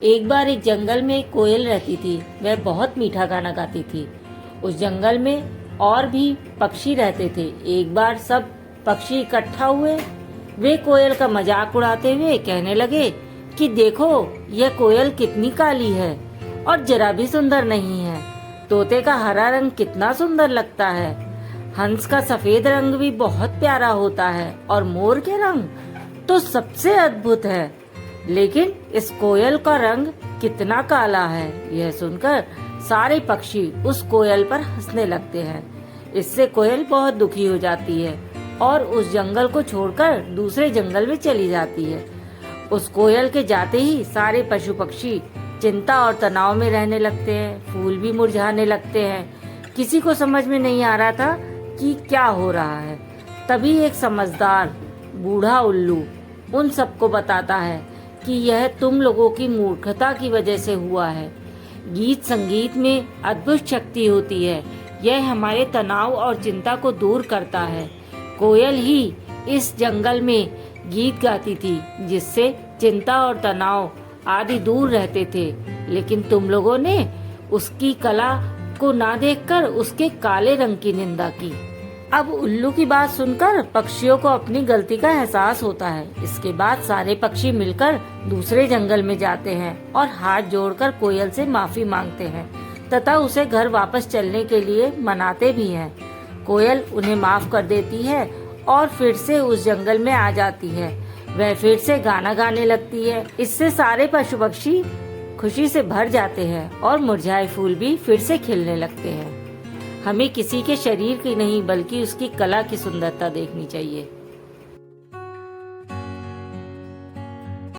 एक बार एक जंगल में एक कोयल रहती थी। वह बहुत मीठा गाना गाती थी। उस जंगल में और भी पक्षी रहते थे। एक बार सब पक्षी इकट्ठा हुए। वे कोयल का मजाक उड़ाते हुए कहने लगे कि देखो, यह कोयल कितनी काली है और जरा भी सुंदर नहीं है। तोते का हरा रंग कितना सुंदर लगता है। हंस का सफेद रंग भी बहुत प्यारा होता है और मोर के रंग तो सबसे अद्भुत है। लेकिन इस कोयल का रंग कितना काला है। यह सुनकर सारे पक्षी उस कोयल पर हंसने लगते हैं। इससे कोयल बहुत दुखी हो जाती है और उस जंगल को छोड़कर दूसरे जंगल में चली जाती है। उस कोयल के जाते ही सारे पशु पक्षी चिंता और तनाव में रहने लगते हैं। फूल भी मुरझाने लगते हैं। किसी को समझ में नहीं आ रहा था कि क्या हो रहा है। तभी एक समझदार बूढ़ा उल्लू उन सबको बताता है कि यह तुम लोगों की मूर्खता की वजह से हुआ है। गीत संगीत में अद्भुत शक्ति होती है। यह हमारे तनाव और चिंता को दूर करता है। कोयल ही इस जंगल में गीत गाती थी जिससे चिंता और तनाव आदि दूर रहते थे। लेकिन तुम लोगों ने उसकी कला को ना देखकर उसके काले रंग की निंदा की। अब उल्लू की बात सुनकर पक्षियों को अपनी गलती का एहसास होता है। इसके बाद सारे पक्षी मिलकर दूसरे जंगल में जाते हैं और हाथ जोड़कर कोयल से माफी मांगते हैं तथा उसे घर वापस चलने के लिए मनाते भी हैं। कोयल उन्हें माफ कर देती है और फिर से उस जंगल में आ जाती है। वह फिर से गाना गाने लगती है। इससे सारे पशु पक्षी खुशी से भर जाते हैं और मुरझाए फूल भी फिर से खिलने लगते हैं। हमें किसी के शरीर की नहीं बल्कि उसकी कला की सुंदरता देखनी चाहिए।